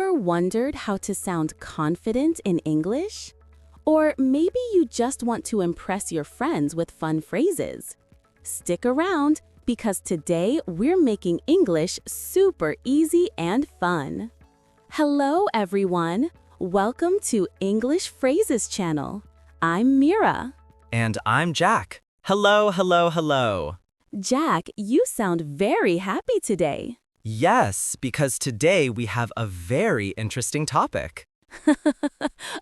Ever wondered how to sound confident in English? Or maybe you just want to impress your friends with fun phrases. Stick around because today we're making English super easy and fun. Hello everyone! Welcome to English Phrases channel. I'm Mira. And I'm Jack. Hello, hello, hello. Jack, you sound very happy today. Yes, because today we have a very interesting topic.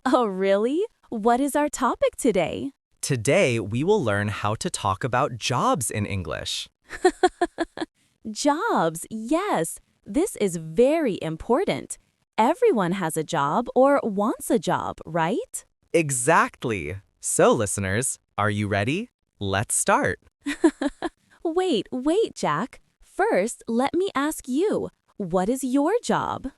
Oh, really? What is our topic today? Today we will learn how to talk about jobs in English. Jobs, yes. This is very important. Everyone has a job or wants a job, right? Exactly. So, listeners, are you ready? Let's start. Wait, Jack. First, let me ask you, what is your job?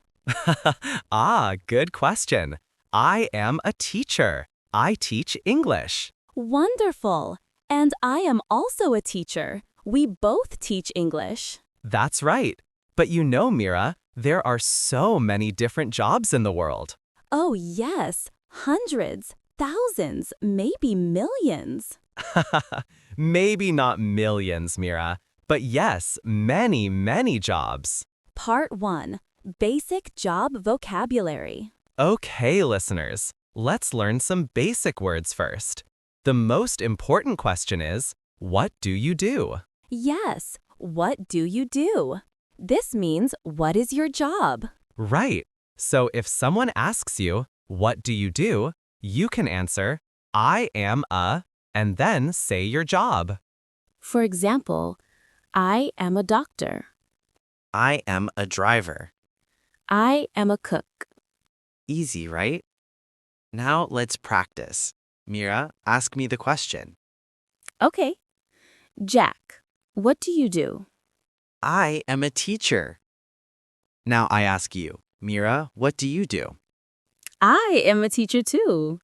Good question. I am a teacher. I teach English. Wonderful. And I am also a teacher. We both teach English. That's right. But you know, Mira, there are so many different jobs in the world. Oh, yes. Hundreds, thousands, maybe millions. Maybe not millions, Mira, but yes, many, many jobs. Part 1. Basic job vocabulary. Okay, listeners, let's learn some basic words first. The most important question is, what do you do? Yes, what do you do? This means, what is your job? Right. So if someone asks you, what do you do? You can answer, I am a, and then say your job. For example, I am a doctor. I am a driver. I am a cook. Easy, right? Now let's practice. Mira, ask me the question. Okay. Jack, what do you do? I am a teacher. Now I ask you, Mira, what do you do? I am a teacher too.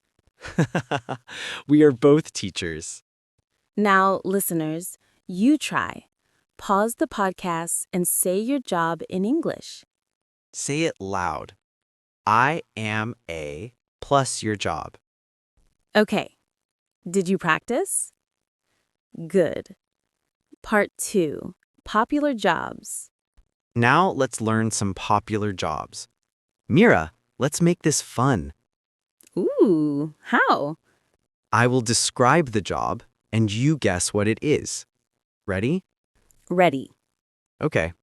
We are both teachers. Now, listeners, you try. Pause the podcast and say your job in English. Say it loud. I am a plus your job. Okay. Did you practice? Good. Part 2. Popular jobs. Now let's learn some popular jobs. Mira, let's make this fun. Ooh, how? I will describe the job and you guess what it is. Ready? Ready. Okay.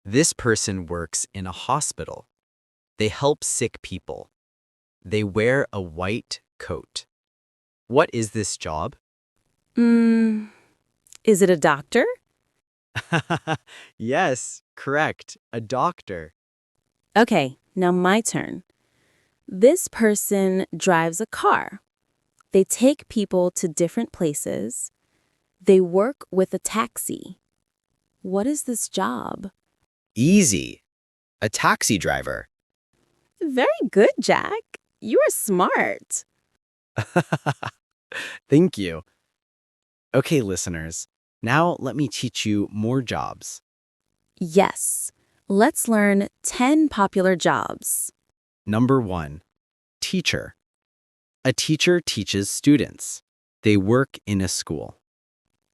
This person works in a hospital. They help sick people. They wear a white coat. What is this job? Is it a doctor? Yes, correct. A doctor. Okay, now my turn. This person drives a car. They take people to different places. They work with a taxi. What is this job? Easy. A taxi driver. Very good, Jack. You are smart. Thank you. Okay, listeners. Now let me teach you more jobs. Yes. Let's learn 10 popular jobs. Number 1. Teacher. A teacher teaches students. They work in a school.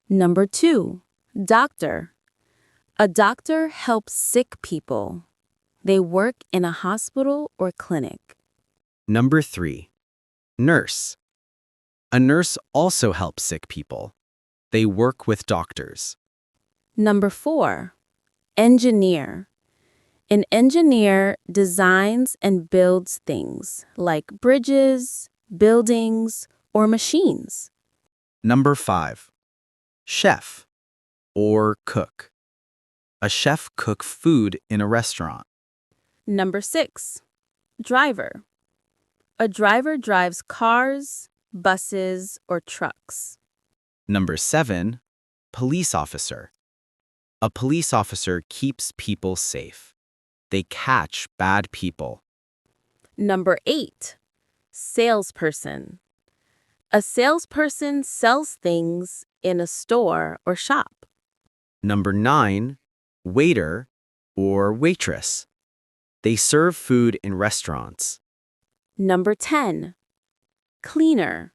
Number 2. Doctor. A doctor helps sick people. They work in a hospital or clinic. Number 3. Nurse. A nurse also helps sick people. They work with doctors. Number 4. Engineer. An engineer designs and builds things like bridges, buildings, or machines. Number 5. Chef or cook. A chef cooks food in a restaurant. Number 6. Driver. A driver drives cars, buses, or trucks. Number 7. Police officer. A police officer keeps people safe. They catch bad people. Number 8. Salesperson. A salesperson sells things in a store or shop. Number 9. Waiter or waitress. They serve food in restaurants. Number 10. Cleaner.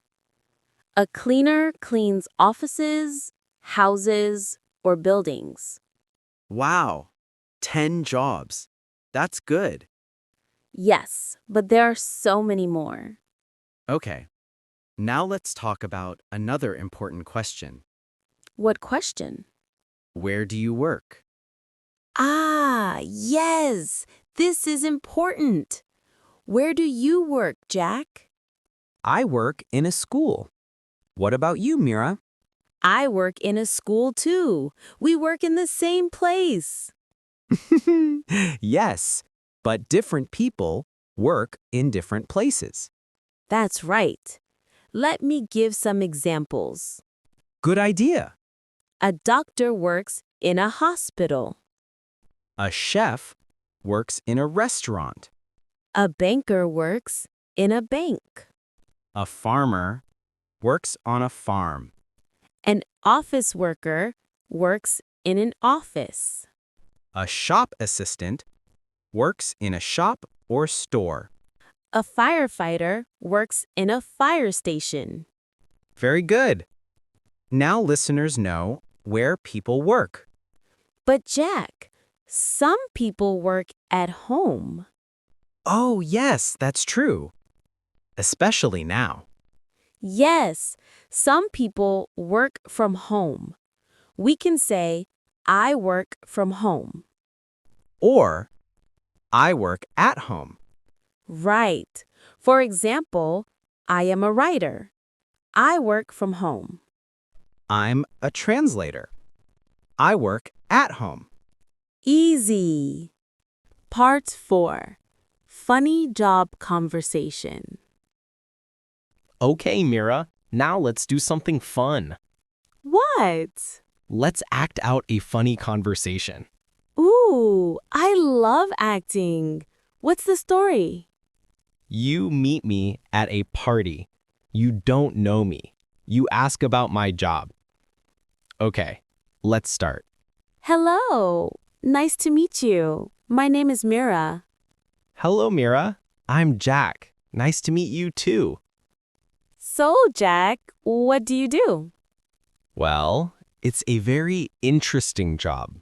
A cleaner cleans offices, houses, or buildings. Wow, 10 jobs. That's good. Yes, but there are so many more. Okay, now let's talk about another important question. What question? Where do you work? Ah, yes, this is important. Where do you work, Jack? I work in a school. What about you, Mira? I work in a school too. We work in the same place. Yes, but different people work in different places. That's right. Let me give some examples. Good idea. A doctor works in a hospital. A chef works in a restaurant. A banker works in a bank. A farmer works on a farm. An office worker works in an office. A shop assistant works in a shop or store. A firefighter works in a fire station. Very good. Now listeners know where people work. But Jack, some people work at home. Oh, yes, that's true. Especially now. Yes, some people work from home. We can say, I work from home. Or, I work at home. Right. For example, I am a writer. I work from home. I'm a translator. I work at home. Easy. Part 4. Funny job conversation. Okay, Mira, now let's do something fun. What? Let's act out a funny conversation. Ooh, I love acting. What's the story? You meet me at a party. You don't know me. You ask about my job. Okay, let's start. Hello. Nice to meet you. My name is Mira. Hello, Mira. I'm Jack. Nice to meet you too. So, Jack, what do you do? Well, it's a very interesting job.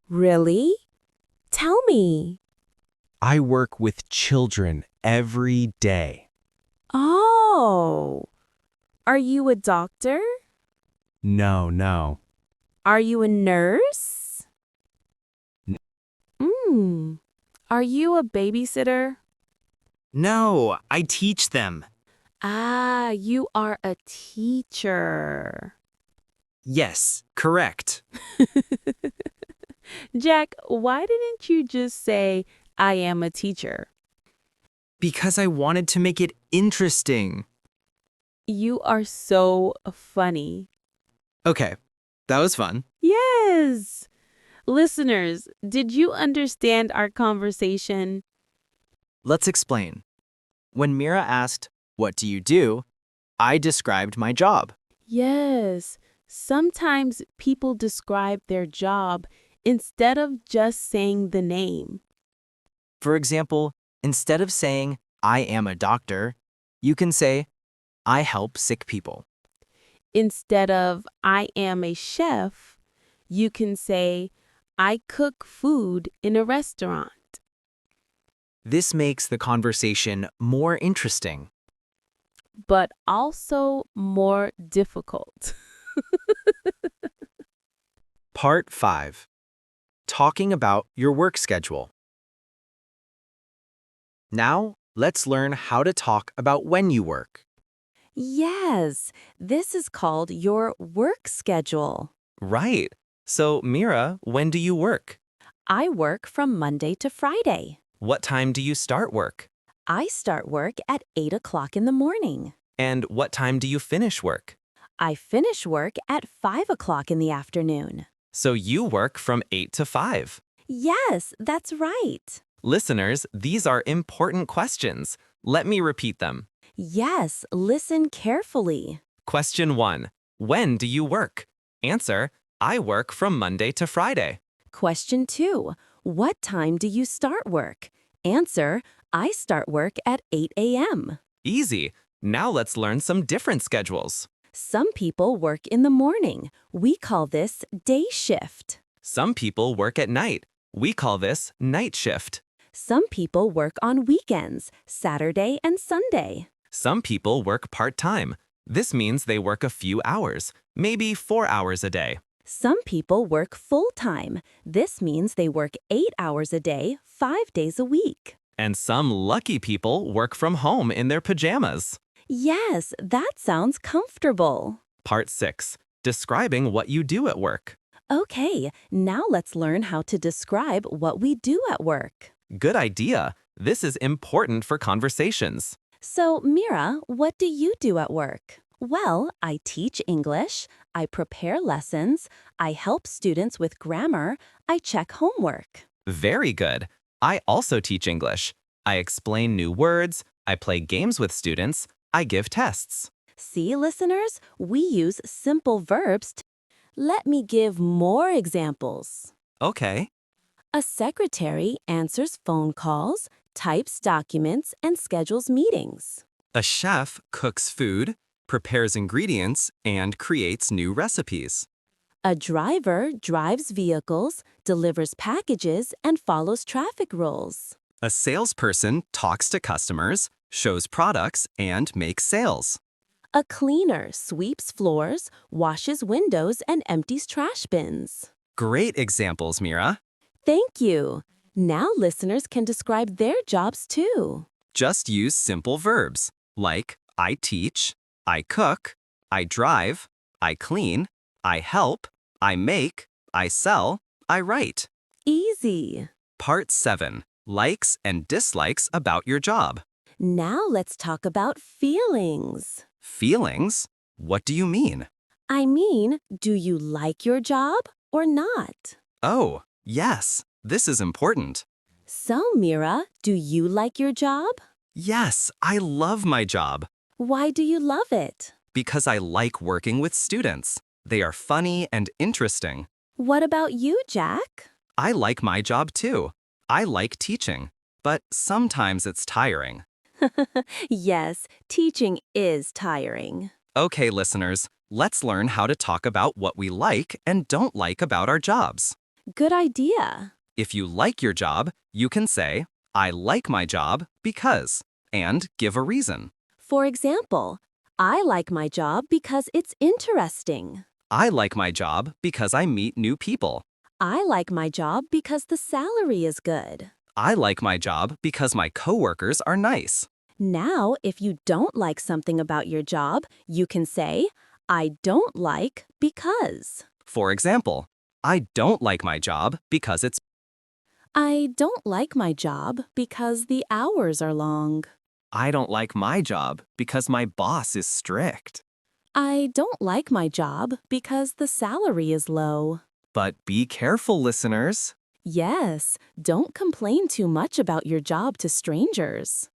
Really? Tell me. I work with children every day. Oh. Are you a doctor? No. Are you a nurse? Are you a babysitter? No, I teach them. Ah, you are a teacher. Yes, correct. Jack, why didn't you just say, I am a teacher? Because I wanted to make it interesting. You are so funny. Okay, that was fun. Yes. Listeners, did you understand our conversation? Let's explain. When Mira asked, "What do you do?" I described my job. Yes. Sometimes people describe their job instead of just saying the name. For example, instead of saying, "I am a doctor," you can say, "I help sick people." Instead of I am a chef, you can say I cook food in a restaurant. This makes the conversation more interesting. But also more difficult. Part 5. Talking about your work schedule. Now, let's learn how to talk about when you work. Yes, this is called your work schedule. Right. So, Mira, when do you work? I work from Monday to Friday. What time do you start work? I start work at 8 o'clock in the morning. And what time do you finish work? I finish work at 5 o'clock in the afternoon. So you work from 8 to 5. Yes, that's right. Listeners, these are important questions. Let me repeat them. Yes, listen carefully. Question 1. When do you work? Answer, I work from Monday to Friday. Question 2. What time do you start work? Answer, I start work at 8 a.m. Easy. Now let's learn some different schedules. Some people work in the morning. We call this day shift. Some people work at night. We call this night shift. Some people work on weekends, Saturday and Sunday. Some people work part-time. This means they work a few hours, maybe 4 hours a day. Some people work full-time. This means they work 8 hours a day, 5 days a week. And some lucky people work from home in their pajamas. Yes, that sounds comfortable. Part 6. Describing what you do at work. Okay, now let's learn how to describe what we do at work. Good idea. This is important for conversations. So, Mira, what do you do at work? Well, I teach English, I prepare lessons, I help students with grammar, I check homework. Very good. I also teach English. I explain new words, I play games with students, I give tests. See, listeners, we use simple verbs. Let me give more examples. Okay. A secretary answers phone calls, types documents, and schedules meetings. A chef cooks food, prepares ingredients, and creates new recipes. A driver drives vehicles, delivers packages, and follows traffic rules. A salesperson talks to customers, shows products, and makes sales. A cleaner sweeps floors, washes windows, and empties trash bins. Great examples, Mira. Thank you. Now listeners can describe their jobs too. Just use simple verbs like I teach, I cook, I drive, I clean, I help, I make, I sell, I write. Easy. Part 7. Likes and dislikes about your job. Now let's talk about feelings. Feelings? What do you mean? I mean, do you like your job or not? Oh, yes, this is important. So, Mira, do you like your job? Yes, I love my job Why do you love it? because I like working with students. They are funny and interesting. What about you, Jack? I like my job too. I like teaching, but sometimes it's tiring. Yes, teaching is tiring. Okay, listeners, let's learn how to talk about what we like and don't like about our jobs. Good idea. If you like your job, you can say, I like my job because, and give a reason. For example, I like my job because it's interesting. I like my job because I meet new people. I like my job because the salary is good. I like my job because my coworkers are nice. Now, if you don't like something about your job, you can say, I don't like because. For example, I don't like my job because it's I don't like my job because the hours are long. I don't like my job because my boss is strict. I don't like my job because the salary is low. But be careful, listeners. Yes, don't complain too much about your job to strangers.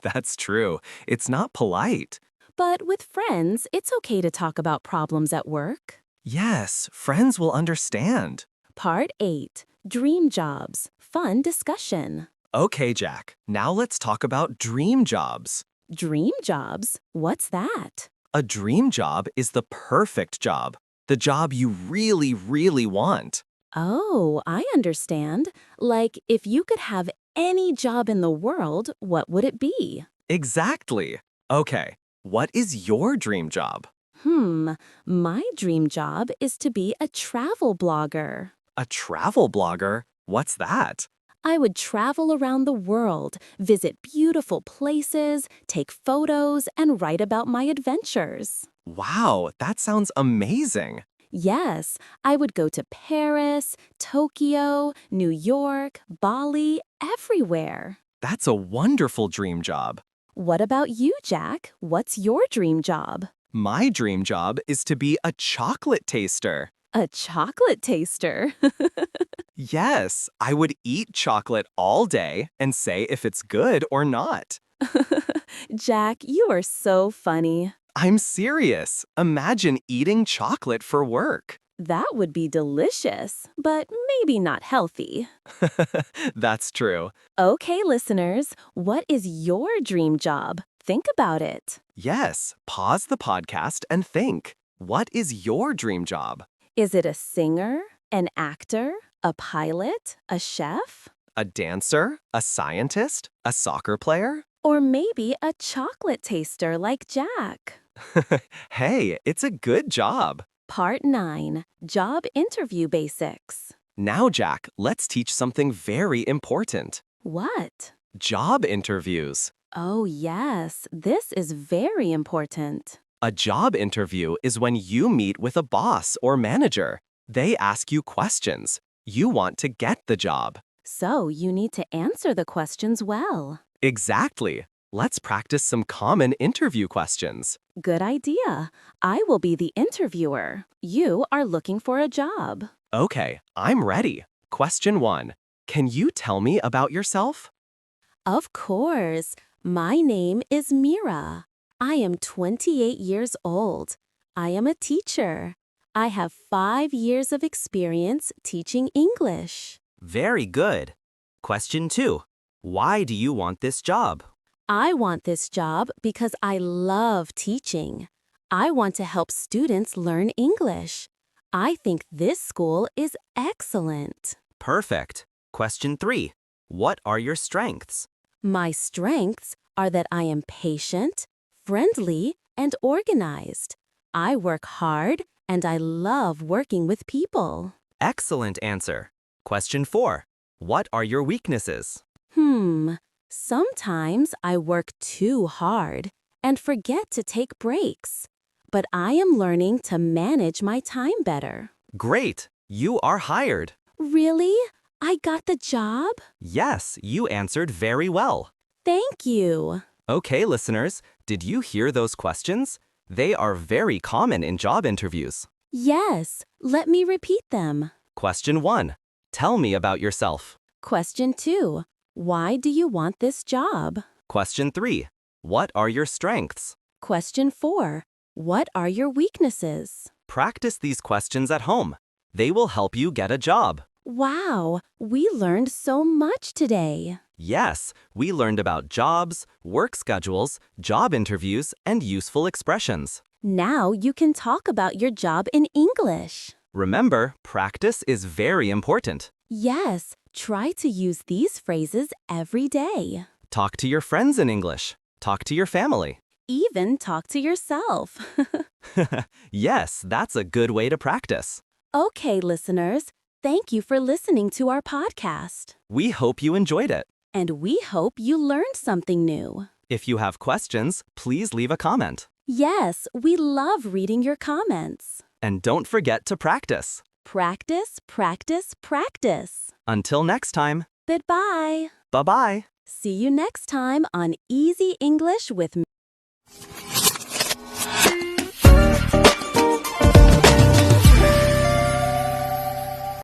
That's true. It's not polite. But with friends, it's okay to talk about problems at work. Yes, friends will understand. Part 8. Dream Jobs. Fun discussion. Okay, Jack. Now let's talk about dream jobs. Dream jobs? What's that? A dream job is the perfect job. The job you really, really want. Oh, I understand. Like, if you could have any job in the world, what would it be? Exactly. Okay, what is your dream job? My dream job is to be a travel blogger. A travel blogger? What's that? I would travel around the world, visit beautiful places, take photos, and write about my adventures. Wow, that sounds amazing. Yes, I would go to Paris, Tokyo, New York, Bali, everywhere. That's a wonderful dream job. What about you, Jack? What's your dream job? My dream job is to be a chocolate taster. A chocolate taster. Yes, I would eat chocolate all day and say if it's good or not. Jack, you are so funny. I'm serious. Imagine eating chocolate for work. That would be delicious, but maybe not healthy. That's true. Okay, listeners, what is your dream job? Think about it. Yes, pause the podcast and think. What is your dream job? Is it a singer, an actor, a pilot, a chef? A dancer? A scientist? A soccer player? Or maybe a chocolate taster like Jack? Hey, it's a good job. Part 9, Job Interview Basics. Now, Jack, let's teach something very important. What? Job interviews. Oh, yes, this is very important. A job interview is when you meet with a boss or manager. They ask you questions. You want to get the job. So you need to answer the questions well. Exactly. Let's practice some common interview questions. Good idea. I will be the interviewer. You are looking for a job. Okay, I'm ready. Question 1. Can you tell me about yourself? Of course. My name is Mira. I am 28 years old. I am a teacher. I have 5 years of experience teaching English. Very good. Question 2. Why do you want this job? I want this job because I love teaching. I want to help students learn English. I think this school is excellent. Perfect. Question 3. What are your strengths? My strengths are that I am patient, friendly, and organized. I work hard and I love working with people. Excellent answer. Question 4. What are your weaknesses? Sometimes I work too hard and forget to take breaks. But I am learning to manage my time better. Great. You are hired. Really? I got the job? Yes, you answered very well. Thank you. Okay, listeners, did you hear those questions? They are very common in job interviews. Yes, let me repeat them. Question 1. Tell me about yourself. Question 2. Why do you want this job? Question 3. What are your strengths? Question 4. What are your weaknesses? Practice these questions at home. They will help you get a job. Wow, we learned so much today. Yes, we learned about jobs, work schedules, job interviews, and useful expressions. Now you can talk about your job in English. Remember, practice is very important. Yes, try to use these phrases every day. Talk to your friends in English. Talk to your family. Even talk to yourself. Yes, that's a good way to practice. Okay, listeners, thank you for listening to our podcast. We hope you enjoyed it. And we hope you learned something new. If you have questions, please leave a comment. Yes, we love reading your comments. And don't forget to practice. Practice, practice, practice. Until next time, Goodbye. bye-bye. See you next time on Easy English with